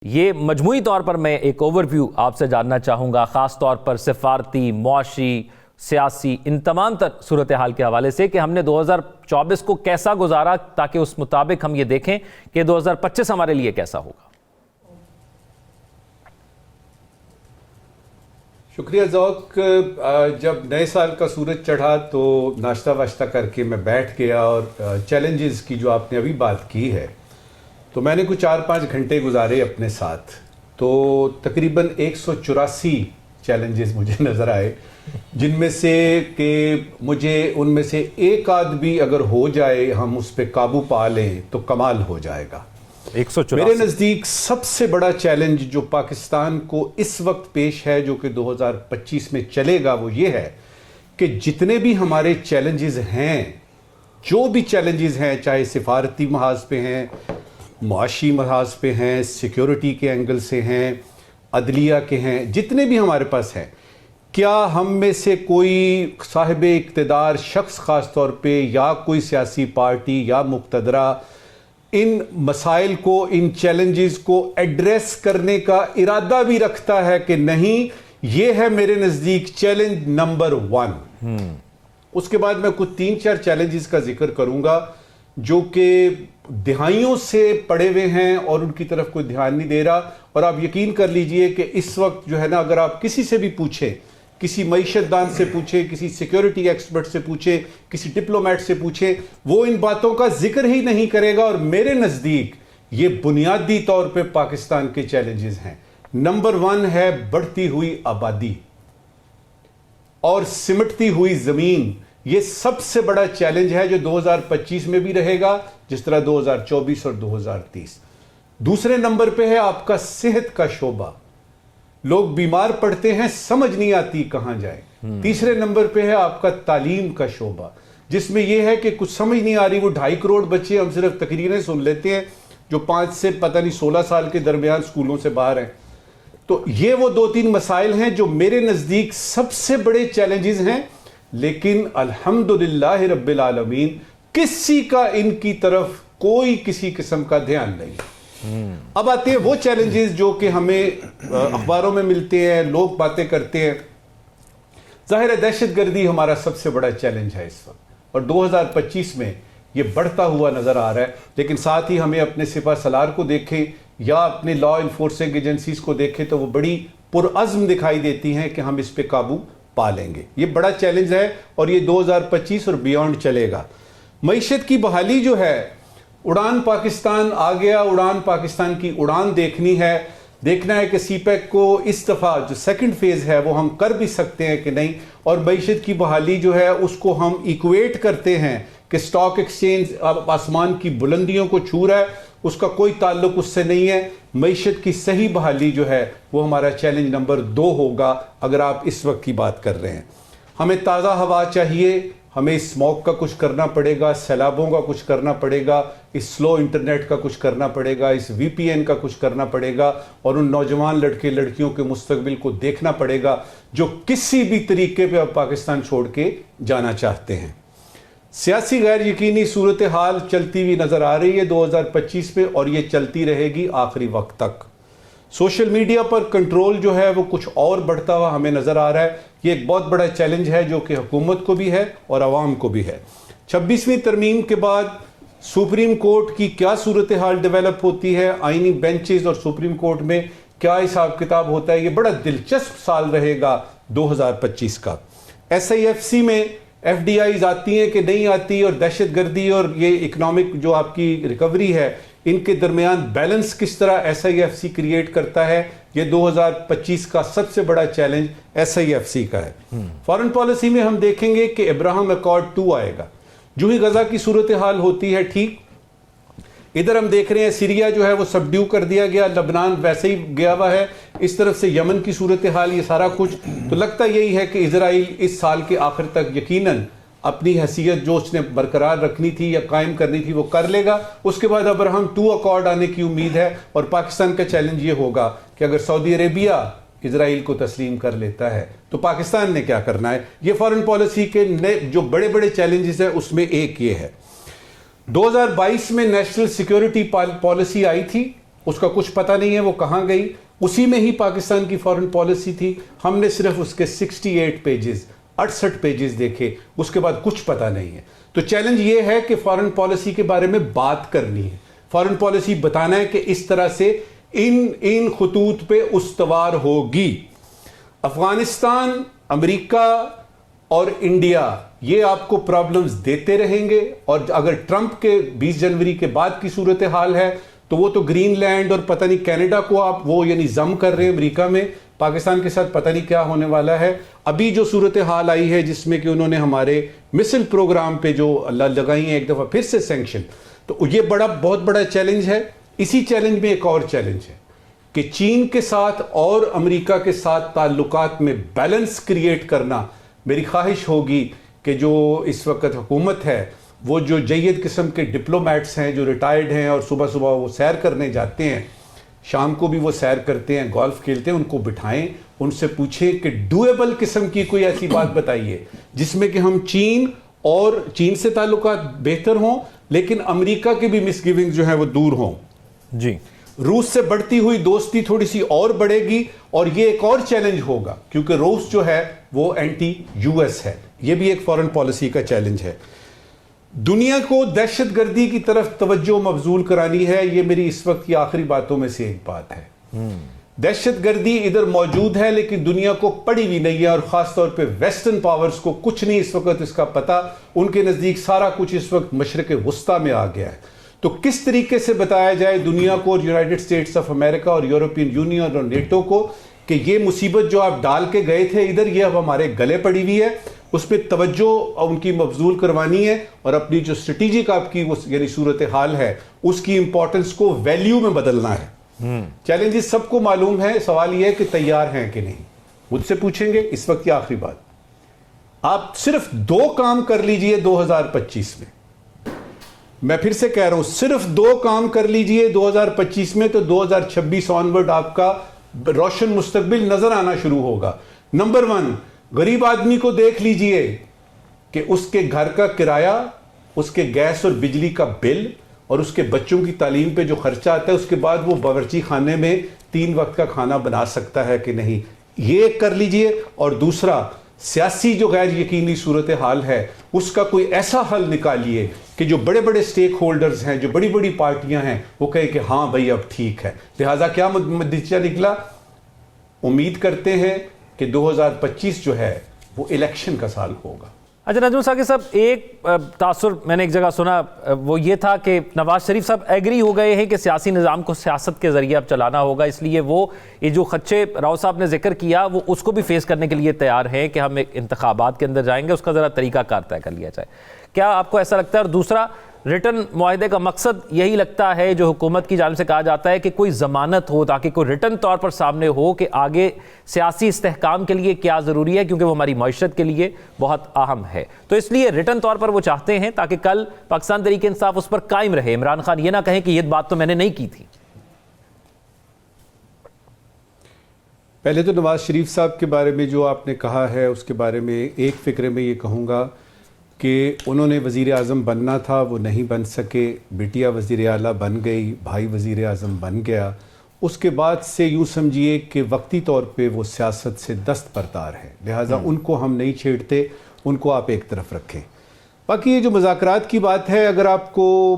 یہ مجموعی طور پر میں ایک اوور ویو آپ سے جاننا چاہوں گا، خاص طور پر سفارتی، معاشی، سیاسی، ان تمام تر صورتحال کے حوالے سے کہ ہم نے 2024 کو کیسا گزارا، تاکہ اس مطابق ہم یہ دیکھیں کہ 2025 ہمارے لیے کیسا ہوگا۔ شکریہ ذوق۔ جب نئے سال کا سورج چڑھا تو ناشتہ واشتہ کر کے میں بیٹھ گیا اور چیلنجز کی جو آپ نے ابھی بات کی ہے تو میں نے کچھ 4-5 گھنٹے گزارے اپنے ساتھ، تو تقریباً 184 چیلنجز مجھے نظر آئے، جن میں سے کہ مجھے ان میں سے ایک آدھ بھی اگر ہو جائے، ہم اس پہ قابو پا لیں تو کمال ہو جائے گا۔ 184 میرے نزدیک سب سے بڑا چیلنج جو پاکستان کو اس وقت پیش ہے، جو کہ 2025 میں چلے گا، وہ یہ ہے کہ جتنے بھی ہمارے چیلنجز ہیں، جو بھی چیلنجز ہیں، چاہے سفارتی محاذ پہ ہیں، معاشی محاذ پہ ہیں، سیکیورٹی کے اینگل سے ہیں، عدلیہ کے ہیں، جتنے بھی ہمارے پاس ہیں، کیا ہم میں سے کوئی صاحب اقتدار شخص خاص طور پہ یا کوئی سیاسی پارٹی یا مقتدرہ ان مسائل کو، ان چیلنجز کو ایڈریس کرنے کا ارادہ بھی رکھتا ہے کہ نہیں؟ یہ ہے میرے نزدیک چیلنج نمبر 1۔ اس کے بعد میں کچھ 3-4 چیلنجز کا ذکر کروں گا جو کہ دہائیوں سے پڑے ہوئے ہیں اور ان کی طرف کوئی دھیان نہیں دے رہا، اور آپ یقین کر لیجئے کہ اس وقت جو ہے نا، اگر آپ کسی سے بھی پوچھیں، کسی معیشت دان سے پوچھیں، کسی سیکیورٹی ایکسپرٹ سے پوچھیں، کسی ڈپلومیٹ سے پوچھیں، وہ ان باتوں کا ذکر ہی نہیں کرے گا۔ اور میرے نزدیک یہ بنیادی طور پہ پاکستان کے چیلنجز ہیں۔ نمبر 1 ہے بڑھتی ہوئی آبادی اور سمٹتی ہوئی زمین۔ یہ سب سے بڑا چیلنج ہے جو 2025 میں بھی رہے گا، جس طرح 2024 اور 2030۔ دوسرے نمبر پہ ہے آپ کا صحت کا شعبہ، لوگ بیمار پڑتے ہیں، سمجھ نہیں آتی کہاں جائیں۔ تیسرے نمبر پہ ہے آپ کا تعلیم کا شعبہ، جس میں یہ ہے کہ کچھ سمجھ نہیں آ رہی، وہ 2.5 کروڑ بچے ہم صرف تقریریں سن لیتے ہیں جو 5 سے پتہ نہیں 16 سال کے درمیان اسکولوں سے باہر ہیں۔ تو یہ وہ 2-3 مسائل ہیں جو میرے نزدیک سب سے بڑے چیلنجز ہیں، لیکن الحمدللہ رب العالمین کسی کا ان کی طرف کوئی کسی قسم کا دھیان نہیں۔ اب آتے ہیں وہ چیلنجز جو کہ ہمیں اخباروں میں ملتے ہیں، لوگ باتیں کرتے ہیں۔ ظاہر ہے دہشت گردی ہمارا سب سے بڑا چیلنج ہے اس وقت، اور 2025 میں یہ بڑھتا ہوا نظر آ رہا ہے، لیکن ساتھ ہی ہمیں اپنے سپہ سالار کو دیکھیں یا اپنے لا انفورسنگ ایجنسیز کو دیکھیں تو وہ بڑی پرعزم دکھائی دیتی ہیں کہ ہم اس پہ قابو پا لیں گے۔ یہ بڑا چیلنج ہے اور یہ 2025 اور بیونڈ چلے گا۔ معیشت کی بحالی جو ہے، اڑان پاکستان آ گیا، اڑان پاکستان کی اڑان دیکھنی ہے، دیکھنا ہے کہ سی پیک کو اس دفعہ جو سیکنڈ فیز ہے وہ ہم کر بھی سکتے ہیں کہ نہیں۔ اور معیشت کی بحالی جو ہے اس کو ہم ایکویٹ کرتے ہیں کہ سٹاک ایکسچینج اب آسمان کی بلندیوں کو چھو رہا ہے، اس کا کوئی تعلق اس سے نہیں ہے۔ معیشت کی صحیح بحالی جو ہے وہ ہمارا چیلنج نمبر 2 ہوگا اگر آپ اس وقت کی بات کر رہے ہیں۔ ہمیں تازہ ہوا چاہیے، ہمیں اسموگ کا کچھ کرنا پڑے گا، سیلابوں کا کچھ کرنا پڑے گا، اس سلو انٹرنیٹ کا کچھ کرنا پڑے گا، اس VPN کا کچھ کرنا پڑے گا، اور ان نوجوان لڑکے لڑکیوں کے مستقبل کو دیکھنا پڑے گا جو کسی بھی طریقے پہ اب پاکستان چھوڑ کے جانا چاہتے ہیں۔ سیاسی غیر یقینی صورتحال چلتی ہوئی نظر آ رہی ہے 2025 میں، اور یہ چلتی رہے گی آخری وقت تک۔ سوشل میڈیا پر کنٹرول جو ہے وہ کچھ اور بڑھتا ہوا ہمیں نظر آ رہا ہے۔ یہ ایک بہت بڑا چیلنج ہے جو کہ حکومت کو بھی ہے اور عوام کو بھی ہے۔ 26ویں ترمیم کے بعد سپریم کورٹ کی کیا صورتحال ڈیولپ ہوتی ہے، آئینی بینچز اور سپریم کورٹ میں کیا حساب کتاب ہوتا ہے، یہ بڑا دلچسپ سال رہے گا 2025 کا۔ SIFC میں FDIs آتی ہیں کہ نہیں آتی، اور دہشت گردی اور یہ اکنامک جو آپ کی ریکوری ہے، ان کے درمیان بیلنس کس طرح SIFC کریٹ کرتا ہے، یہ 2025 کا سب سے بڑا چیلنج SIFC کا ہے۔ فارن پالیسی میں ہم دیکھیں گے کہ ابراہم ایکارڈ 2 آئے گا، جو ہی غزہ کی صورتحال ہوتی ہے ٹھیک۔ ادھر ہم دیکھ رہے ہیں سیریا جو ہے وہ سبڈیو کر دیا گیا، لبنان ویسے ہی گیا ہوا ہے، اس طرف سے یمن کی صورتحال، یہ سارا کچھ تو لگتا یہی ہے کہ اسرائیل اس سال کے آخر تک یقیناً اپنی حیثیت جو اس نے برقرار رکھنی تھی یا قائم کرنی تھی وہ کر لے گا۔ اس کے بعد ابراہم 2 ایکارڈ آنے کی امید ہے، اور پاکستان کا چیلنج یہ ہوگا کہ اگر سعودی عربیہ اسرائیل کو تسلیم کر لیتا ہے تو پاکستان نے کیا کرنا ہے۔ یہ فارن پالیسی کے جو بڑے بڑے چیلنجز ہیں اس میں ایک یہ ہے۔ 2022 میں نیشنل سیکیورٹی پالیسی آئی تھی، اس کا کچھ پتہ نہیں ہے وہ کہاں گئی. اسی میں ہی پاکستان کی فارن پالیسی تھی. ہم نے صرف اس کے 68 پیجز دیکھے, اس کے بعد کچھ پتہ نہیں ہے. تو چیلنج یہ ہے کہ فارن پالیسی کے بارے میں بات کرنی ہے, فارن پالیسی بتانا ہے کہ اس طرح سے ان خطوط پہ استوار ہوگی. افغانستان, امریکہ اور انڈیا یہ آپ کو پرابلمز دیتے رہیں گے, اور اگر ٹرمپ کے 20 جنوری کے بعد کی صورتحال ہے تو وہ تو گرین لینڈ اور پتہ نہیں کینیڈا کو آپ وہ یعنی ضم کر رہے ہیں امریکہ میں, پاکستان کے ساتھ پتہ نہیں کیا ہونے والا ہے. ابھی جو صورتحال آئی ہے جس میں کہ انہوں نے ہمارے مسل پروگرام پہ جو لگائی ہیں ایک دفعہ پھر سے سینکشن, تو یہ بہت بڑا چیلنج ہے. اسی چیلنج میں ایک اور چیلنج ہے کہ چین کے ساتھ اور امریکہ کے ساتھ تعلقات میں بیلنس کریٹ کرنا. میری خواہش ہوگی کہ جو اس وقت حکومت ہے وہ جو جید قسم کے ڈپلومیٹس ہیں جو ریٹائرڈ ہیں اور صبح صبح وہ سیر کرنے جاتے ہیں, شام کو بھی وہ سیر کرتے ہیں, گولف کھیلتے ہیں, ان کو بٹھائیں, ان سے پوچھیں کہ ڈویبل قسم کی کوئی ایسی بات بتائیے جس میں کہ ہم چین سے تعلقات بہتر ہوں لیکن امریکہ کی بھی مس گیونگ جو ہیں وہ دور ہوں. جی, روس سے بڑھتی ہوئی دوستی تھوڑی سی اور بڑھے گی, اور یہ ایک اور چیلنج ہوگا کیونکہ روس جو ہے وہ اینٹی یو ایس ہے. یہ بھی ایک فارن پالیسی کا چیلنج ہے. دنیا کو دہشت گردی کی طرف توجہ مبذول کرانی ہے. یہ میری اس وقت کی آخری باتوں میں سے ایک بات ہے. دہشت گردی ادھر موجود ہے لیکن دنیا کو پڑی بھی نہیں ہے, اور خاص طور پہ ویسٹرن پاورز کو کچھ نہیں اس وقت اس کا پتہ. ان کے نزدیک سارا کچھ اس وقت مشرق وسطیٰ میں آ گیا ہے. تو کس طریقے سے بتایا جائے دنیا کو, اور یونائٹڈ اسٹیٹس آف امریکہ اور یورپین یونین اور نیٹو کو, کہ یہ مصیبت جو آپ ڈال کے گئے تھے ادھر, یہ اب ہمارے گلے پڑی ہوئی ہے, اس پہ توجہ ان کی مبذول کروانی ہے, اور اپنی جو اسٹریٹجک آپ کی یعنی صورتحال ہے اس کی امپورٹنس کو ویلیو میں بدلنا ہے. چیلنجز سب کو معلوم ہے, سوال یہ ہے کہ تیار ہیں کہ نہیں. مجھ سے پوچھیں گے اس وقت کی آخری بات, آپ صرف 2 کام کر لیجئے 2025 میں. میں پھر سے کہہ رہا ہوں, صرف 2 کام کر لیجئے 2025 میں, تو 2026 آنورڈ آپ کا روشن مستقبل نظر آنا شروع ہوگا. نمبر 1, غریب آدمی کو دیکھ لیجئے کہ اس کے گھر کا کرایہ, اس کے گیس اور بجلی کا بل اور اس کے بچوں کی تعلیم پہ جو خرچہ آتا ہے, اس کے بعد وہ باورچی خانے میں 3 وقت کا کھانا بنا سکتا ہے کہ نہیں, یہ کر لیجئے. اور دوسرا, سیاسی جو غیر یقینی صورتحال ہے اس کا کوئی ایسا حل نکالیے کہ جو بڑے بڑے سٹیک ہولڈرز ہیں, جو بڑی بڑی پارٹیاں ہیں, وہ کہے کہ ہاں بھائی اب ٹھیک ہے. لہٰذا کیا نتیجہ نکلا؟ امید کرتے ہیں کہ 2025 جو ہے وہ الیکشن کا سال ہوگا. اچھا نجم ثاقب صاحب, ایک تاثر میں نے ایک جگہ سنا, وہ یہ تھا کہ نواز شریف صاحب ایگری ہو گئے ہیں کہ سیاسی نظام کو سیاست کے ذریعے اب چلانا ہوگا, اس لیے وہ یہ جو خدشے راؤ صاحب نے ذکر کیا وہ اس کو بھی فیس کرنے کے لیے تیار ہیں کہ ہم ایک انتخابات کے اندر جائیں گے, اس کا ذرا طریقہ کار طے کر لیا جائے. کیا آپ کو ایسا لگتا ہے؟ اور دوسرا, ریٹن معاہدے کا مقصد یہی لگتا ہے جو حکومت کی جانب سے کہا جاتا ہے کہ کوئی ضمانت ہو, تاکہ کوئی ریٹن طور پر سامنے ہو کہ آگے سیاسی استحکام کے لیے کیا ضروری ہے, کیونکہ وہ ہماری معیشت کے لیے بہت اہم ہے. تو اس لیے ریٹن طور پر وہ چاہتے ہیں تاکہ کل پاکستان تحریک انصاف اس پر قائم رہے, عمران خان یہ نہ کہیں کہ یہ بات تو میں نے نہیں کی تھی. پہلے تو نواز شریف صاحب کے بارے میں جو آپ نے کہا ہے اس کے بارے میں ایک فکرے میں یہ کہوں گا کہ انہوں نے وزیر اعظم بننا تھا, وہ نہیں بن سکے. بیٹیا وزیر اعلیٰ بن گئی, بھائی وزیر اعظم بن گیا. اس کے بعد سے یوں سمجھیے کہ وقتی طور پہ وہ سیاست سے دست بردار ہے, لہٰذا ان کو ہم نہیں چھیڑتے, ان کو آپ ایک طرف رکھیں. باقی یہ جو مذاکرات کی بات ہے, اگر آپ کو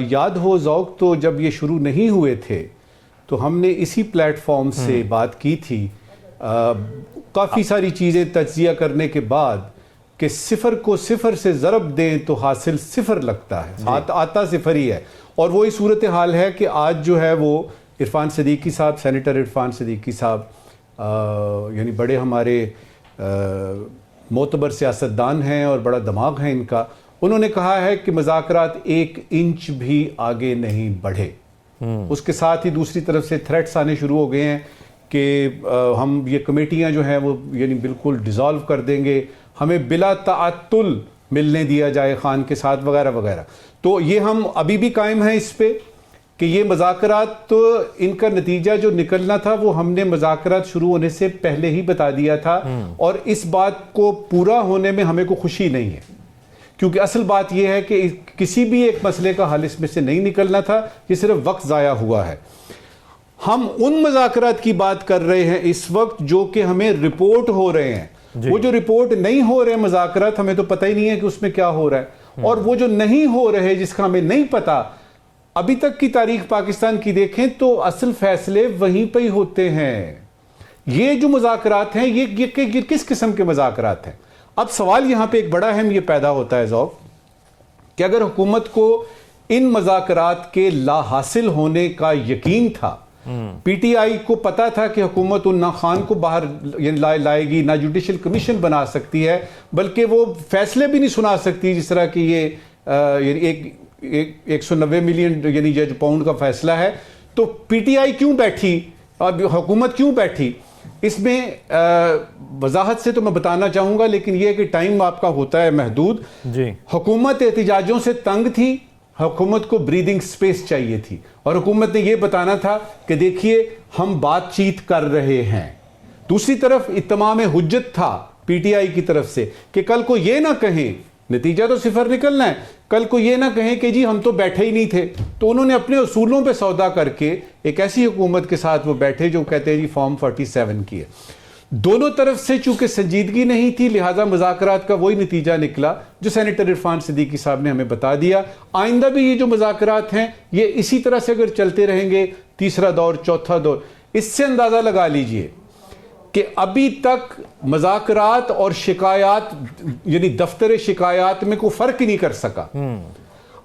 یاد ہو ذوق, تو جب یہ شروع نہیں ہوئے تھے تو ہم نے اسی پلیٹ فارم سے بات کی تھی, کافی ساری چیزیں تجزیہ کرنے کے بعد, کہ 0 کو 0 سے ضرب دیں تو حاصل 0 لگتا ہے, آتا 0 ہی ہے. اور وہی صورتحال ہے کہ آج جو ہے وہ عرفان صدیقی صاحب, سینیٹر عرفان صدیقی صاحب, یعنی بڑے ہمارے معتبر سیاستدان ہیں اور بڑا دماغ ہے ان کا, انہوں نے کہا ہے کہ مذاکرات 1 انچ بھی آگے نہیں بڑھے. اس کے ساتھ ہی دوسری طرف سے تھریٹس آنے شروع ہو گئے ہیں کہ ہم یہ کمیٹیاں جو ہیں وہ یعنی بالکل ڈیزالو کر دیں گے, ہمیں بلا تعطل ملنے دیا جائے خان کے ساتھ, وغیرہ وغیرہ. تو یہ ہم ابھی بھی قائم ہیں اس پہ کہ یہ مذاکرات, تو ان کا نتیجہ جو نکلنا تھا وہ ہم نے مذاکرات شروع ہونے سے پہلے ہی بتا دیا تھا, اور اس بات کو پورا ہونے میں ہمیں کوئی خوشی نہیں ہے, کیونکہ اصل بات یہ ہے کہ کسی بھی ایک مسئلے کا حل اس میں سے نہیں نکلنا تھا, یہ صرف وقت ضائع ہوا ہے. ہم ان مذاکرات کی بات کر رہے ہیں اس وقت جو کہ ہمیں رپورٹ ہو رہے ہیں. وہ جو رپورٹ نہیں ہو رہے مذاکرات ہمیں تو پتہ ہی نہیں ہے کہ اس میں کیا ہو رہا ہے, اور وہ جو نہیں ہو رہے جس کا ہمیں نہیں پتا, ابھی تک کی تاریخ پاکستان کی دیکھیں تو اصل فیصلے وہیں پہ ہی ہوتے ہیں. یہ جو مذاکرات ہیں یہ کس قسم کے مذاکرات ہیں؟ اب سوال یہاں پہ ایک بڑا اہم یہ پیدا ہوتا ہے ذوق کہ اگر حکومت کو ان مذاکرات کے لا حاصل ہونے کا یقین تھا, پی ٹی آئی کو پتا تھا کہ حکومت نہ خان کو باہر لائے گی, نہ جوڈیشل کمیشن بنا سکتی ہے, بلکہ وہ فیصلے بھی نہیں سنا سکتی جس طرح کہ یہ 190 ملین یعنی جو پاؤنڈ کا فیصلہ ہے, تو پی ٹی آئی کیوں بیٹھی اور حکومت کیوں بیٹھی؟ اس میں وضاحت سے تو میں بتانا چاہوں گا, لیکن یہ کہ ٹائم آپ کا ہوتا ہے محدود. جی. حکومت احتجاجوں سے تنگ تھی, حکومت کو بریدنگ سپیس چاہیے تھی, اور حکومت نے یہ بتانا تھا کہ دیکھیے ہم بات چیت کر رہے ہیں. دوسری طرف اتمام حجت تھا پی ٹی آئی کی طرف سے کہ کل کو یہ نہ کہیں, نتیجہ تو صفر نکلنا ہے, کل کو یہ نہ کہیں کہ جی ہم تو بیٹھے ہی نہیں تھے. تو انہوں نے اپنے اصولوں پہ سودا کر کے ایک ایسی حکومت کے ساتھ وہ بیٹھے جو کہتے ہیں جی فارم 47 کی ہے. دونوں طرف سے چونکہ سنجیدگی نہیں تھی, لہٰذا مذاکرات کا وہی نتیجہ نکلا جو سینیٹر عرفان صدیقی صاحب نے ہمیں بتا دیا. آئندہ بھی یہ جو مذاکرات ہیں یہ اسی طرح سے اگر چلتے رہیں گے, تیسرا دور, چوتھا دور, اس سے اندازہ لگا لیجئے کہ ابھی تک مذاکرات اور شکایات یعنی دفتر شکایات میں کوئی فرق ہی نہیں کر سکا.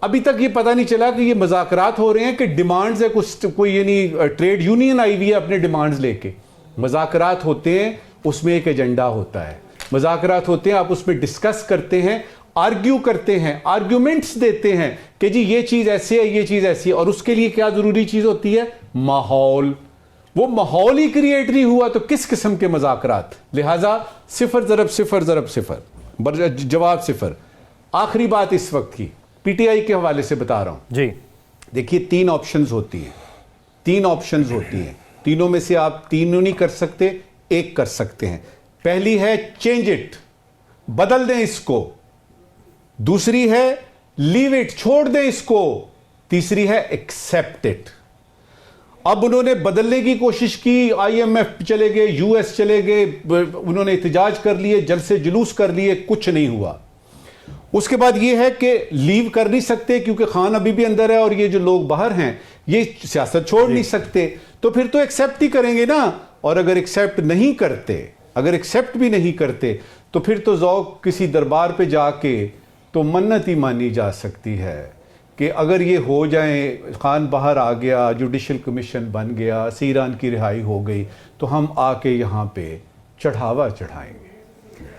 ابھی تک یہ پتہ نہیں چلا کہ یہ مذاکرات ہو رہے ہیں کہ ڈیمانڈز ہے, کوئی یعنی ٹریڈ یونین آئی ہوئی ہے اپنے ڈیمانڈز لے کے. مذاکرات ہوتے ہیں, اس میں ایک ایجنڈا ہوتا ہے. مذاکرات ہوتے ہیں, آپ اس میں ڈسکس کرتے ہیں, آرگیو کرتے ہیں, آرگیومنٹس دیتے ہیں کہ جی یہ چیز ایسے ہے, یہ چیز ایسی ہے, اور اس کے لیے کیا ضروری چیز ہوتی ہے؟ ماحول. وہ ماحول ہی کریٹ نہیں ہوا تو کس قسم کے مذاکرات؟ لہٰذا صفر ضرب صفر ضرب صفر, جواب صفر. آخری بات اس وقت کی پی ٹی آئی کے حوالے سے بتا رہا ہوں. جی دیکھیے 3 آپشنز ہوتی ہیں, 3 آپشنز ہوتی ہیں, تینوں میں سے آپ تینوں نہیں کر سکتے, ایک کر سکتے ہیں. پہلی ہے چینج اٹ, بدل دیں اس کو. دوسری ہے لیو اٹ, چھوڑ دیں اس کو. تیسری ہے ایکسپٹ اٹ. اب انہوں نے بدلنے کی کوشش کی, آئی ایم ایف چلے گئے, یو ایس چلے گئے, انہوں نے احتجاج کر لیے, جلسے جلوس کر لیے, کچھ نہیں ہوا. اس کے بعد یہ ہے کہ لیو کر نہیں سکتے کیونکہ خان ابھی بھی اندر ہے اور یہ جو لوگ باہر ہیں یہ سیاست چھوڑ نہیں سکتے, تو پھر تو ایکسیپٹ ہی کریں گے نا. اور اگر ایکسیپٹ نہیں کرتے, اگر ایکسیپٹ بھی نہیں کرتے تو پھر تو ذوق کسی دربار پہ جا کے تو منت ہی مانی جا سکتی ہے کہ اگر یہ ہو جائیں, خان باہر آ گیا, جوڈیشل کمیشن بن گیا, سیران کی رہائی ہو گئی, تو ہم آ کے یہاں پہ چڑھاوا چڑھائیں گے.